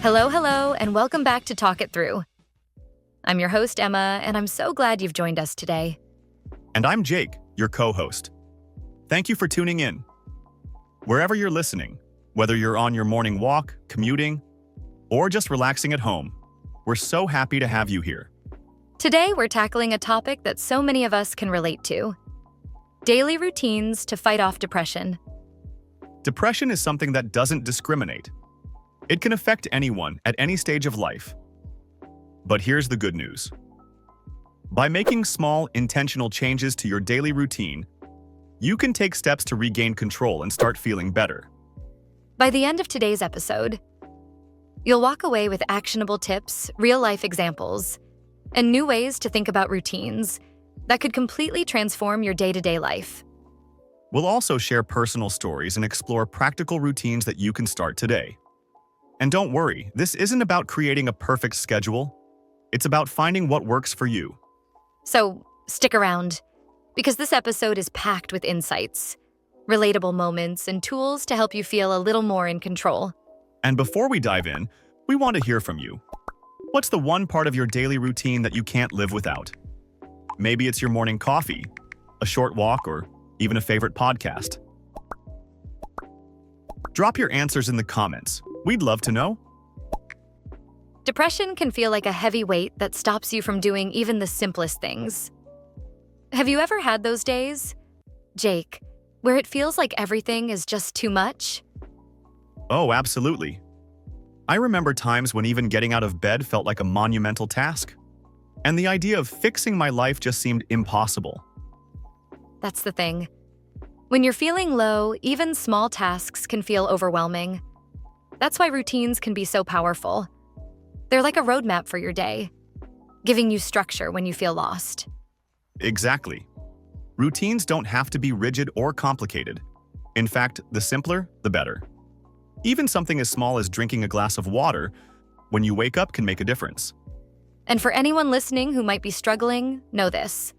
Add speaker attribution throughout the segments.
Speaker 1: Hello, and welcome back to Talk It Through. I'm your host, Emma, and I'm so glad you've joined us today.
Speaker 2: And I'm Jake, your co-host. Thank you for tuning in. Wherever you're listening, whether you're on your morning walk, commuting, or just relaxing at home, we're so happy to have you here.
Speaker 1: Today, we're tackling a topic that so many of us can relate to: daily routines to fight off depression.
Speaker 2: Depression is something that doesn't discriminate. It can affect anyone at any stage of life. But here's the good news. By making small, intentional changes to your daily routine, you can take steps to regain control and start feeling better.
Speaker 1: By the end of today's episode, you'll walk away with actionable tips, real-life examples, and new ways to think about routines that could completely transform your day-to-day life.
Speaker 2: We'll also share personal stories and explore practical routines that you can start today. And don't worry, this isn't about creating a perfect schedule. It's about finding what works for you.
Speaker 1: So stick around, because this episode is packed with insights, relatable moments, and tools to help you feel a little more in control.
Speaker 2: And before we dive in, we want to hear from you. What's the one part of your daily routine that you can't live without? Maybe it's your morning coffee, a short walk, or even a favorite podcast. Drop your answers in the comments. We'd love to know.
Speaker 1: Depression can feel like a heavy weight that stops you from doing even the simplest things. Have you ever had those days, Jake, where it feels like everything is just too much?
Speaker 2: Oh, absolutely. I remember times when even getting out of bed felt like a monumental task, and the idea of fixing my life just seemed impossible.
Speaker 1: That's the thing. When you're feeling low, even small tasks can feel overwhelming. That's why routines can be so powerful. They're like a roadmap for your day, giving you structure when you feel lost.
Speaker 2: Exactly. Routines don't have to be rigid or complicated. In fact, the simpler, the better. Even something as small as drinking a glass of water when you wake up can make a difference.
Speaker 1: And for anyone listening who might be struggling, know this: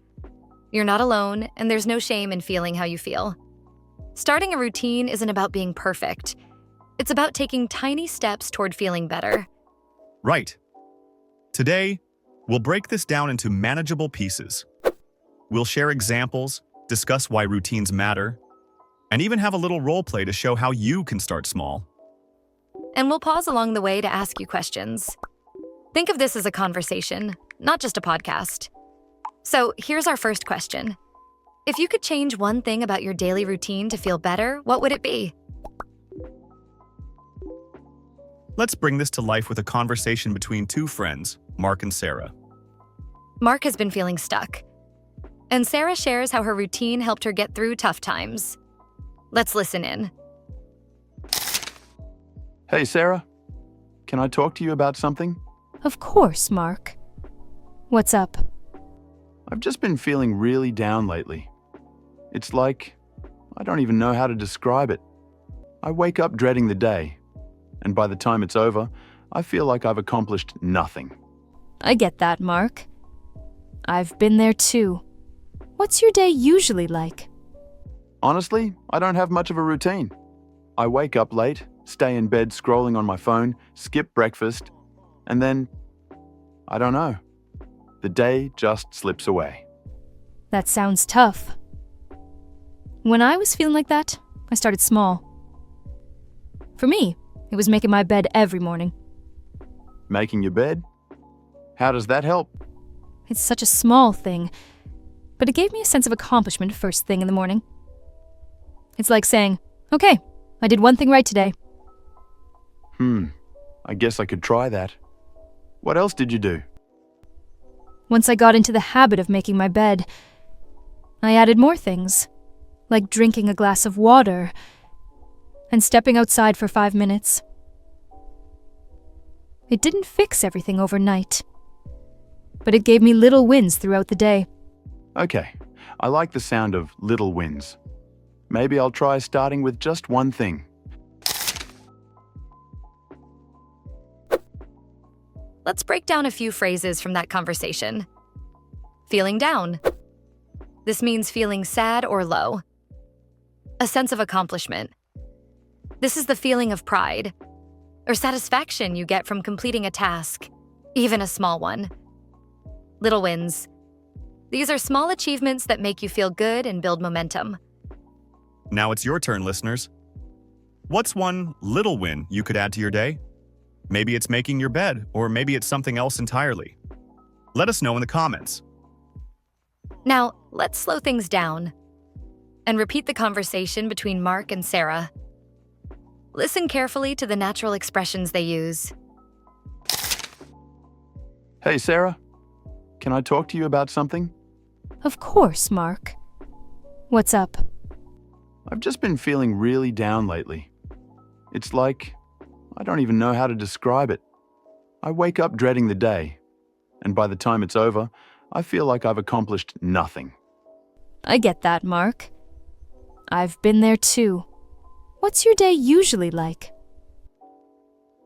Speaker 1: you're not alone, and there's no shame in feeling how you feel. Starting a routine isn't about being perfect. It's about taking tiny steps toward feeling better.
Speaker 2: Right. Today, we'll break this down into manageable pieces. We'll share examples, discuss why routines matter, and even have a little role play to show how you can start small.
Speaker 1: And we'll pause along the way to ask you questions. Think of this as a conversation, not just a podcast. So here's our first question. If you could change one thing about your daily routine to feel better, what would it be?
Speaker 2: Let's bring this to life with a conversation between two friends, Mark and Sarah.
Speaker 1: Mark has been feeling stuck, and Sarah shares how her routine helped her get through tough times. Let's listen in.
Speaker 3: Hey, Sarah. Can I talk to you about something?
Speaker 4: Of course, Mark. What's up?
Speaker 3: I've just been feeling really down lately. It's like, I don't even know how to describe it. I wake up dreading the day, and by the time it's over, I feel like I've accomplished nothing.
Speaker 4: I get that, Mark. I've been there too. What's your day usually like?
Speaker 3: Honestly, I don't have much of a routine. I wake up late, stay in bed scrolling on my phone, skip breakfast, and then, I don't know. The day just slips away.
Speaker 4: That sounds tough. When I was feeling like that, I started small. For me, it was making my bed every morning.
Speaker 3: Making your bed? How does that help?
Speaker 4: It's such a small thing, but it gave me a sense of accomplishment first thing in the morning. It's like saying, okay, I did one thing right today.
Speaker 3: I guess I could try that. What else did you do?
Speaker 4: Once I got into the habit of making my bed, I added more things, like drinking a glass of water and stepping outside for 5 minutes. It didn't fix everything overnight, but it gave me little wins throughout the day.
Speaker 3: Okay, I like the sound of little wins. Maybe I'll try starting with just one thing.
Speaker 1: Let's break down a few phrases from that conversation. Feeling down. This means feeling sad or low. A sense of accomplishment. This is the feeling of pride. or satisfaction you get from completing a task, even a small one. Little wins. These are small achievements that make you feel good and build momentum.
Speaker 2: Now it's your turn, listeners. What's one little win you could add to your day? Maybe it's making your bed, or maybe it's something else entirely. Let us know in the comments.
Speaker 1: Now, let's slow things down and repeat the conversation between Mark and Sarah. Listen carefully to the natural expressions they use.
Speaker 3: Hey, Sarah. Can I talk to you about something?
Speaker 4: Of course, Mark. What's up?
Speaker 3: I've just been feeling really down lately. It's like I don't even know how to describe it. I wake up dreading the day, and by the time it's over, I feel like I've accomplished nothing.
Speaker 4: I get that, Mark. I've been there too. What's your day usually like?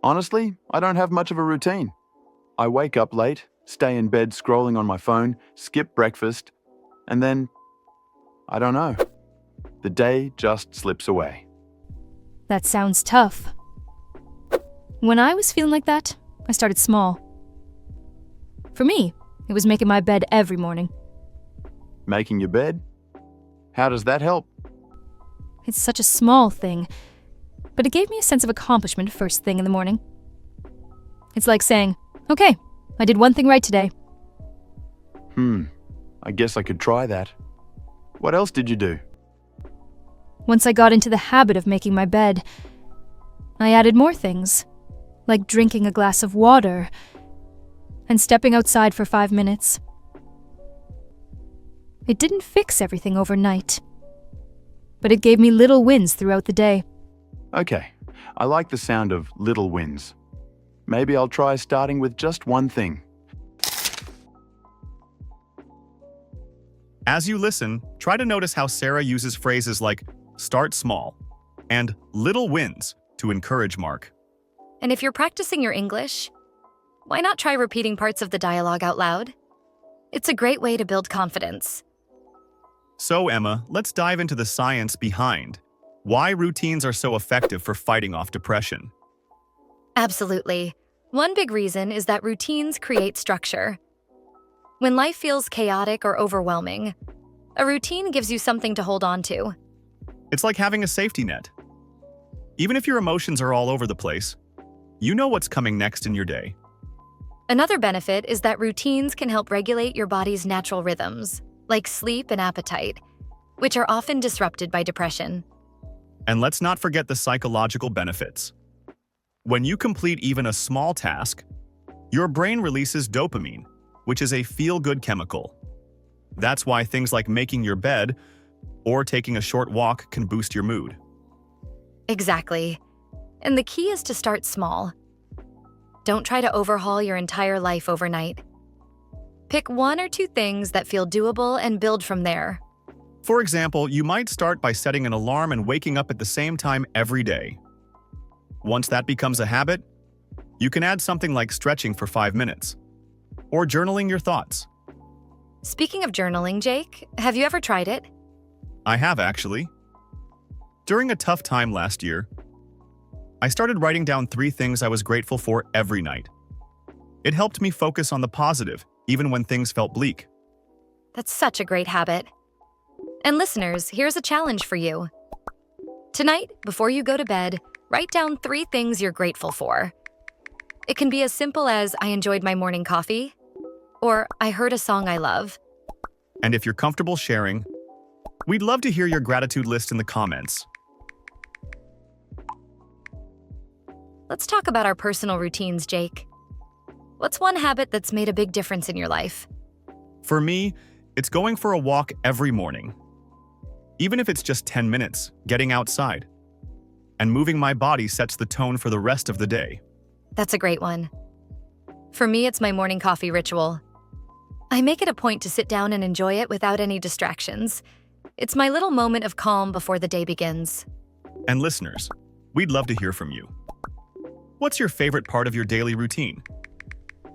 Speaker 3: Honestly, I don't have much of a routine. I wake up late, stay in bed scrolling on my phone, skip breakfast, and then, I don't know. The day just slips away.
Speaker 4: That sounds tough. When I was feeling like that, I started small. For me, it was making my bed every morning.
Speaker 3: Making your bed? How does that help?
Speaker 4: It's such a small thing, but it gave me a sense of accomplishment first thing in the morning. It's like saying, okay, I did one thing right today.
Speaker 3: I guess I could try that. What else did you do?
Speaker 4: Once I got into the habit of making my bed, I added more things, like drinking a glass of water and stepping outside for 5 minutes. It didn't fix everything overnight, but it gave me little wins throughout the day.
Speaker 3: Okay, I like the sound of little wins. Maybe I'll try starting with just one thing.
Speaker 2: As you listen, try to notice how Sarah uses phrases like start small and little wins to encourage Mark.
Speaker 1: And if you're practicing your English, why not try repeating parts of the dialogue out loud? It's a great way to build confidence.
Speaker 2: So, Emma, let's dive into the science behind why routines are so effective for fighting off depression.
Speaker 1: Absolutely. One big reason is that routines create structure. When life feels chaotic or overwhelming, a routine gives you something to hold on to.
Speaker 2: It's like having a safety net. Even if your emotions are all over the place, you know what's coming next in your day.
Speaker 1: Another benefit is that routines can help regulate your body's natural rhythms, like sleep and appetite, which are often disrupted by depression.
Speaker 2: And let's not forget the psychological benefits. When you complete even a small task, your brain releases dopamine, which is a feel-good chemical. That's why things like making your bed or taking a short walk can boost your mood.
Speaker 1: Exactly. And the key is to start small. Don't try to overhaul your entire life overnight. Pick 1 or 2 things that feel doable and build from there.
Speaker 2: For example, you might start by setting an alarm and waking up at the same time every day. Once that becomes a habit, you can add something like stretching for 5 minutes or journaling your thoughts.
Speaker 1: Speaking of journaling, Jake, have you ever tried it?
Speaker 2: I have actually. During a tough time last year, I started writing down 3 things I was grateful for every night. It helped me focus on the positive, even when things felt bleak.
Speaker 1: That's such a great habit. And listeners, here's a challenge for you. Tonight, before you go to bed, write down 3 things you're grateful for. It can be as simple as I enjoyed my morning coffee, or I heard a song I love.
Speaker 2: And if you're comfortable sharing, we'd love to hear your gratitude list in the comments.
Speaker 1: Let's talk about our personal routines, Jake. What's one habit that's made a big difference in your life?
Speaker 2: For me, it's going for a walk every morning. Even if it's just 10 minutes, getting outside. And moving my body sets the tone for the rest of the day.
Speaker 1: That's a great one. For me, it's my morning coffee ritual. I make it a point to sit down and enjoy it without any distractions. It's my little moment of calm before the day begins.
Speaker 2: And listeners, we'd love to hear from you. What's your favorite part of your daily routine?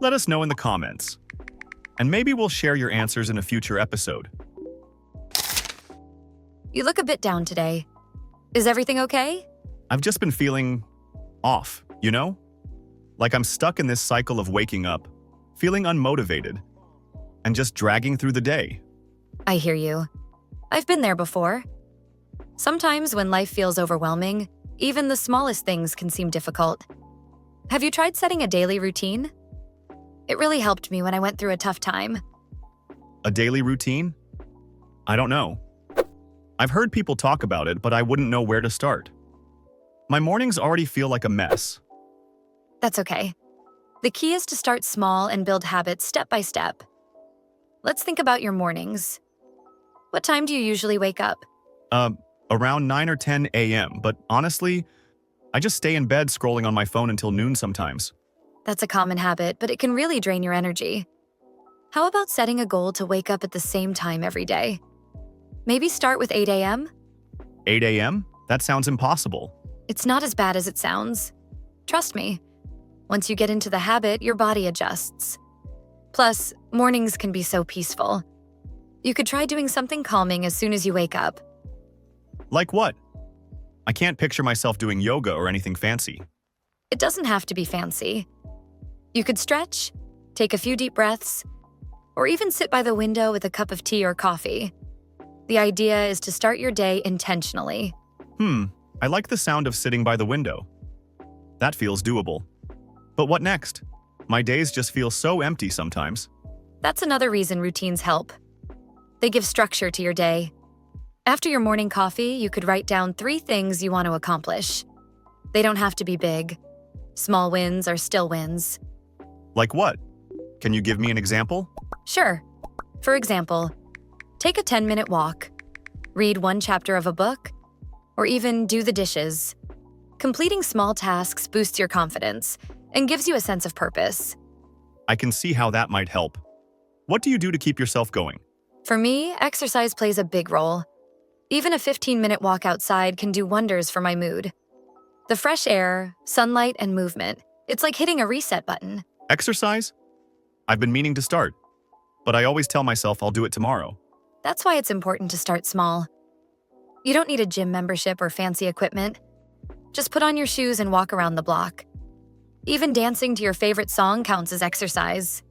Speaker 2: Let us know in the comments. And maybe we'll share your answers in a future episode.
Speaker 1: You look a bit down today. Is everything okay?
Speaker 2: I've just been feeling off. You know? Like I'm stuck in this cycle of waking up, feeling unmotivated, and just dragging through the day.
Speaker 1: I hear you. I've been there before. Sometimes when life feels overwhelming, even the smallest things can seem difficult. Have you tried setting a daily routine? It really helped me when I went through a tough time.
Speaker 2: A daily routine? I don't know. I've heard people talk about it, but I wouldn't know where to start. My mornings already feel like a mess.
Speaker 1: That's okay. The key is to start small and build habits step by step. Let's think about your mornings. What time do you usually wake up?
Speaker 2: Around 9 or 10 a.m., but honestly, I just stay in bed scrolling on my phone until noon sometimes.
Speaker 1: That's a common habit, but it can really drain your energy. How about setting a goal to wake up at the same time every day? Maybe start with 8 a.m.?
Speaker 2: 8 a.m.? That sounds impossible.
Speaker 1: It's not as bad as it sounds. Trust me. Once you get into the habit, your body adjusts. Plus, mornings can be so peaceful. You could try doing something calming as soon as you wake up.
Speaker 2: Like what? I can't picture myself doing yoga or anything fancy.
Speaker 1: It doesn't have to be fancy. You could stretch, take a few deep breaths, or even sit by the window with a cup of tea or coffee. The idea is to start your day intentionally.
Speaker 2: I like the sound of sitting by the window. That feels doable. But what next? My days just feel so empty sometimes.
Speaker 1: That's another reason routines help. They give structure to your day. After your morning coffee, you could write down 3 things you want to accomplish. They don't have to be big. Small wins are still wins.
Speaker 2: Like what? Can you give me an example?
Speaker 1: Sure. For example, take a 10-minute walk, read 1 chapter of a book, or even do the dishes. Completing small tasks boosts your confidence and gives you a sense of purpose.
Speaker 2: I can see how that might help. What do you do to keep yourself going?
Speaker 1: For me, exercise plays a big role. Even a 15-minute walk outside can do wonders for my mood. The fresh air, sunlight, and movement, it's like hitting a reset button.
Speaker 2: Exercise? I've been meaning to start, but I always tell myself I'll do it tomorrow.
Speaker 1: That's why it's important to start small. You don't need a gym membership or fancy equipment. Just put on your shoes and walk around the block. Even dancing to your favorite song counts as exercise.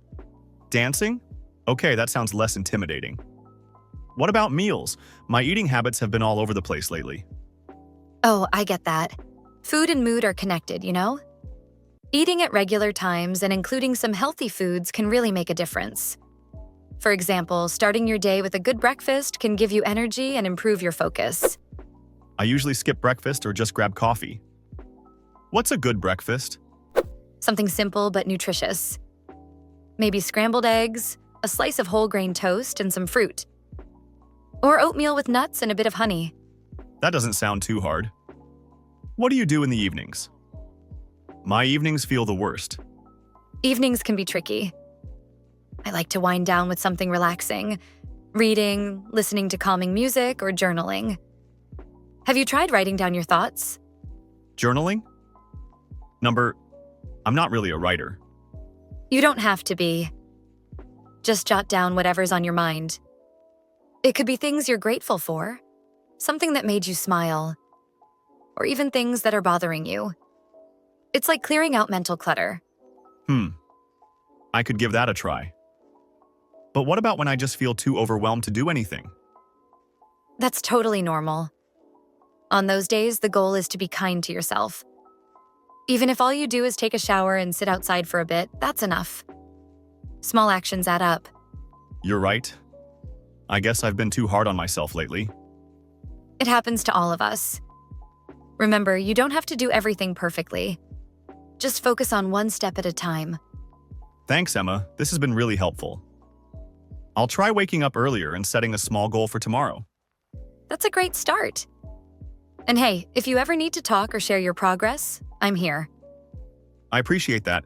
Speaker 2: Dancing? Okay, that sounds less intimidating. What about meals? My eating habits have been all over the place lately.
Speaker 1: Oh, I get that. Food and mood are connected, you know? Eating at regular times and including some healthy foods can really make a difference. For example, starting your day with a good breakfast can give you energy and improve your focus.
Speaker 2: I usually skip breakfast or just grab coffee. What's a good breakfast?
Speaker 1: Something simple but nutritious. Maybe scrambled eggs, a slice of whole grain toast, and some fruit. Or oatmeal with nuts and a bit of honey.
Speaker 2: That doesn't sound too hard. What do you do in the evenings? My evenings feel the worst.
Speaker 1: Evenings can be tricky. I like to wind down with something relaxing, reading, listening to calming music, or journaling. Have you tried writing down your thoughts?
Speaker 2: Journaling? I'm not really a writer.
Speaker 1: You don't have to be. Just jot down whatever's on your mind. It could be things you're grateful for, something that made you smile, or even things that are bothering you. It's like clearing out mental clutter.
Speaker 2: I could give that a try. But what about when I just feel too overwhelmed to do anything?
Speaker 1: That's totally normal. On those days, the goal is to be kind to yourself. Even if all you do is take a shower and sit outside for a bit, that's enough. Small actions add up.
Speaker 2: You're right. I guess I've been too hard on myself lately.
Speaker 1: It happens to all of us. Remember, you don't have to do everything perfectly. Just focus on 1 step at a time.
Speaker 2: Thanks, Emma. This has been really helpful. I'll try waking up earlier and setting a small goal for tomorrow.
Speaker 1: That's a great start. And hey, if you ever need to talk or share your progress, I'm here.
Speaker 2: I appreciate that.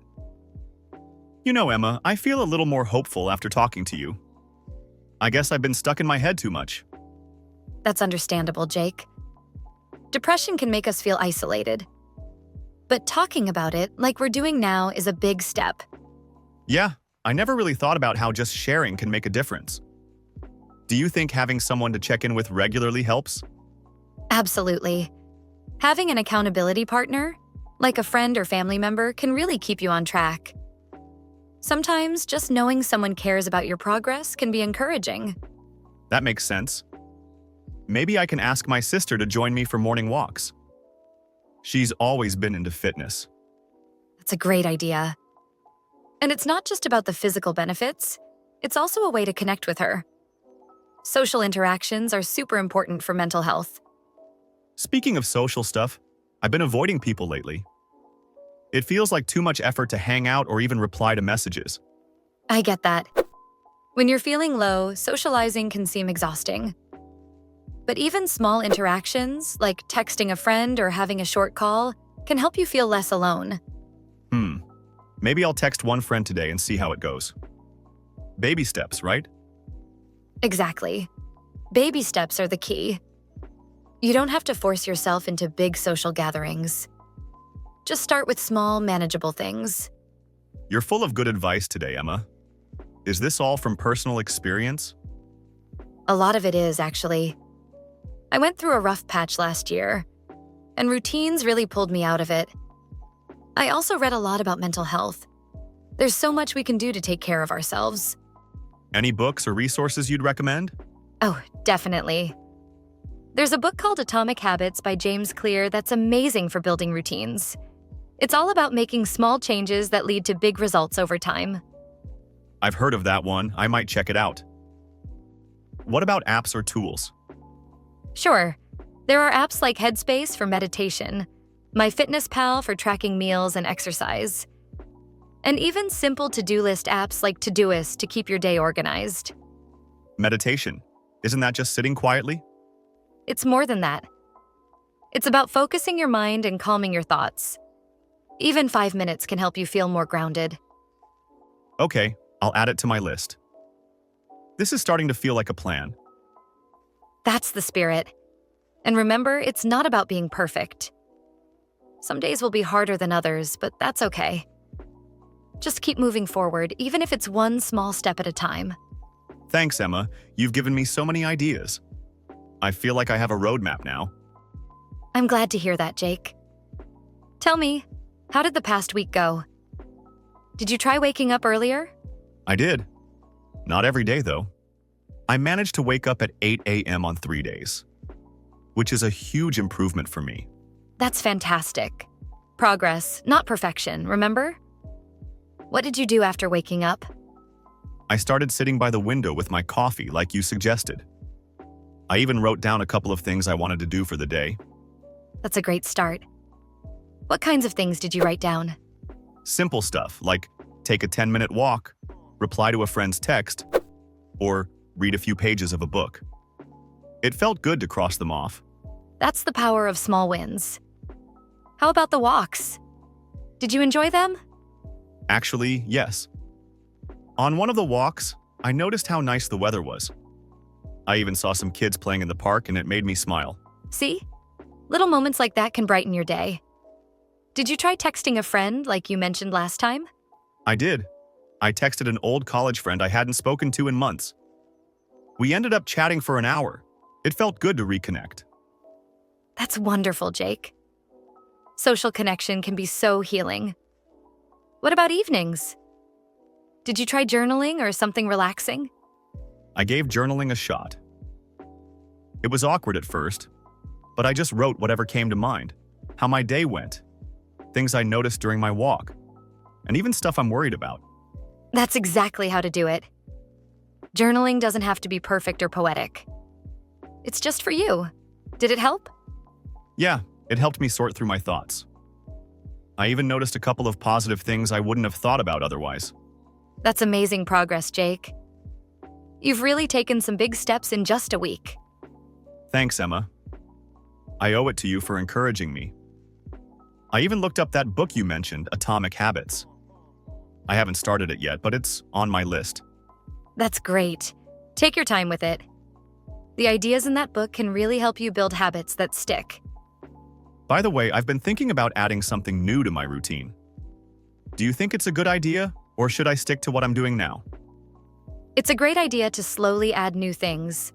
Speaker 2: You know, Emma, I feel a little more hopeful after talking to you. I guess I've been stuck in my head too much.
Speaker 1: That's understandable, Jake. Depression can make us feel isolated. But talking about it, like we're doing now, is a big step.
Speaker 2: Yeah, I never really thought about how just sharing can make a difference. Do you think having someone to check in with regularly helps?
Speaker 1: Absolutely. Having an accountability partner, like a friend or family member, can really keep you on track. Sometimes just knowing someone cares about your progress can be encouraging.
Speaker 2: That makes sense. Maybe I can ask my sister to join me for morning walks. She's always been into fitness.
Speaker 1: That's a great idea. And it's not just about the physical benefits, it's also a way to connect with her. Social interactions are super important for mental health.
Speaker 2: Speaking of social stuff, I've been avoiding people lately. It feels like too much effort to hang out or even reply to messages.
Speaker 1: I get that. When you're feeling low, socializing can seem exhausting. But even small interactions, like texting a friend or having a short call, can help you feel less alone.
Speaker 2: Maybe I'll text one friend today and see how it goes. Baby steps, right?
Speaker 1: Exactly. Baby steps are the key. You don't have to force yourself into big social gatherings. Just start with small, manageable things.
Speaker 2: You're full of good advice today, Emma. Is this all from personal experience?
Speaker 1: A lot of it is, actually. I went through a rough patch last year, and routines really pulled me out of it. I also read a lot about mental health. There's so much we can do to take care of ourselves.
Speaker 2: Any books or resources you'd recommend?
Speaker 1: Oh, definitely. There's a book called Atomic Habits by James Clear that's amazing for building routines. It's all about making small changes that lead to big results over time.
Speaker 2: I've heard of that one. I might check it out. What about apps or tools?
Speaker 1: Sure, there are apps like Headspace for meditation, MyFitnessPal for tracking meals and exercise, and even simple to-do list apps like Todoist to keep your day organized.
Speaker 2: Meditation. Isn't that just sitting quietly?
Speaker 1: It's more than that. It's about focusing your mind and calming your thoughts. Even 5 minutes can help you feel more grounded.
Speaker 2: Okay, I'll add it to my list. This is starting to feel like a plan.
Speaker 1: That's the spirit. And remember, it's not about being perfect. Some days will be harder than others, but that's okay. Just keep moving forward, even if it's one small step at a time.
Speaker 2: Thanks, Emma. You've given me so many ideas. I feel like I have a roadmap now.
Speaker 1: I'm glad to hear that, Jake. Tell me, how did the past week go? Did you try waking up earlier?
Speaker 2: I did. Not every day, though. I managed to wake up at 8 a.m. on 3 days, which is a huge improvement for me.
Speaker 1: That's fantastic. Progress, not perfection, remember? What did you do after waking up?
Speaker 2: I started sitting by the window with my coffee like you suggested. I even wrote down a couple of things I wanted to do for the day.
Speaker 1: That's a great start. What kinds of things did you write down?
Speaker 2: Simple stuff like take a 10-minute walk, reply to a friend's text, or read a few pages of a book. It felt good to cross them off.
Speaker 1: That's the power of small wins. How about the walks? Did you enjoy them?
Speaker 2: Actually, yes. On one of the walks, I noticed how nice the weather was. I even saw some kids playing in the park and it made me smile.
Speaker 1: See? Little moments like that can brighten your day. Did you try texting a friend like you mentioned last time?
Speaker 2: I did. I texted an old college friend I hadn't spoken to in months. We ended up chatting for an hour. It felt good to reconnect.
Speaker 1: That's wonderful, Jake. Social connection can be so healing. What about evenings? Did you try journaling or something relaxing?
Speaker 2: I gave journaling a shot. It was awkward at first, but I just wrote whatever came to mind, how my day went, things I noticed during my walk, and even stuff I'm worried about.
Speaker 1: That's exactly how to do it. Journaling doesn't have to be perfect or poetic. It's just for you. Did it help?
Speaker 2: Yeah, it helped me sort through my thoughts. I even noticed a couple of positive things I wouldn't have thought about otherwise.
Speaker 1: That's amazing progress, Jake. You've really taken some big steps in just a week.
Speaker 2: Thanks, Emma. I owe it to you for encouraging me. I even looked up that book you mentioned, Atomic Habits. I haven't started it yet, but it's on my list.
Speaker 1: That's great. Take your time with it. The ideas in that book can really help you build habits that stick.
Speaker 2: By the way, I've been thinking about adding something new to my routine. Do you think it's a good idea, or should I stick to what I'm doing now?
Speaker 1: It's a great idea to slowly add new things.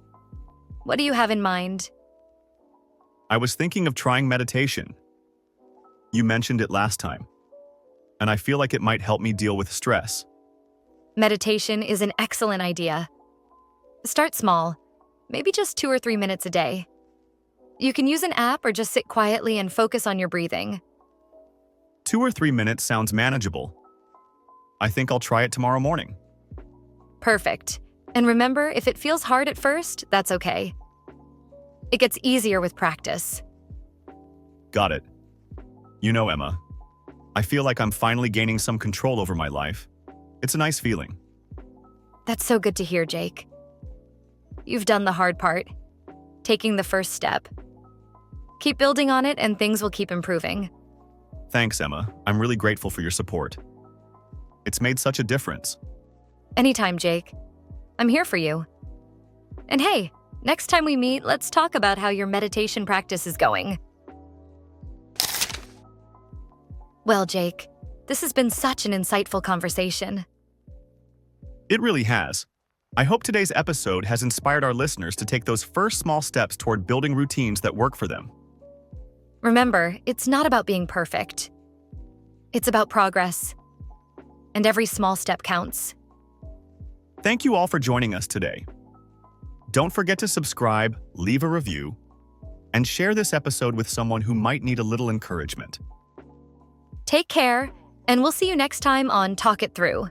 Speaker 1: What do you have in mind?
Speaker 2: I was thinking of trying meditation. You mentioned it last time, and I feel like it might help me deal with stress.
Speaker 1: Meditation is an excellent idea. Start small, maybe just 2 or 3 minutes a day. You can use an app or just sit quietly and focus on your breathing.
Speaker 2: 2 or 3 minutes sounds manageable. I think I'll try it tomorrow morning.
Speaker 1: Perfect. And remember, if it feels hard at first, that's okay. It gets easier with practice.
Speaker 2: Got it. You know, Emma, I feel like I'm finally gaining some control over my life. It's a nice feeling.
Speaker 1: That's so good to hear, Jake. You've done the hard part, taking the first step. Keep building on it and things will keep improving.
Speaker 2: Thanks, Emma. I'm really grateful for your support. It's made such a difference.
Speaker 1: Anytime, Jake. I'm here for you. And hey, next time we meet, let's talk about how your meditation practice is going. Well, Jake, this has been such an insightful conversation.
Speaker 2: It really has. I hope today's episode has inspired our listeners to take those first small steps toward building routines that work for them.
Speaker 1: Remember, it's not about being perfect. It's about progress. And every small step counts.
Speaker 2: Thank you all for joining us today. Don't forget to subscribe, leave a review, and share this episode with someone who might need a little encouragement.
Speaker 1: Take care, and we'll see you next time on Talk It Through.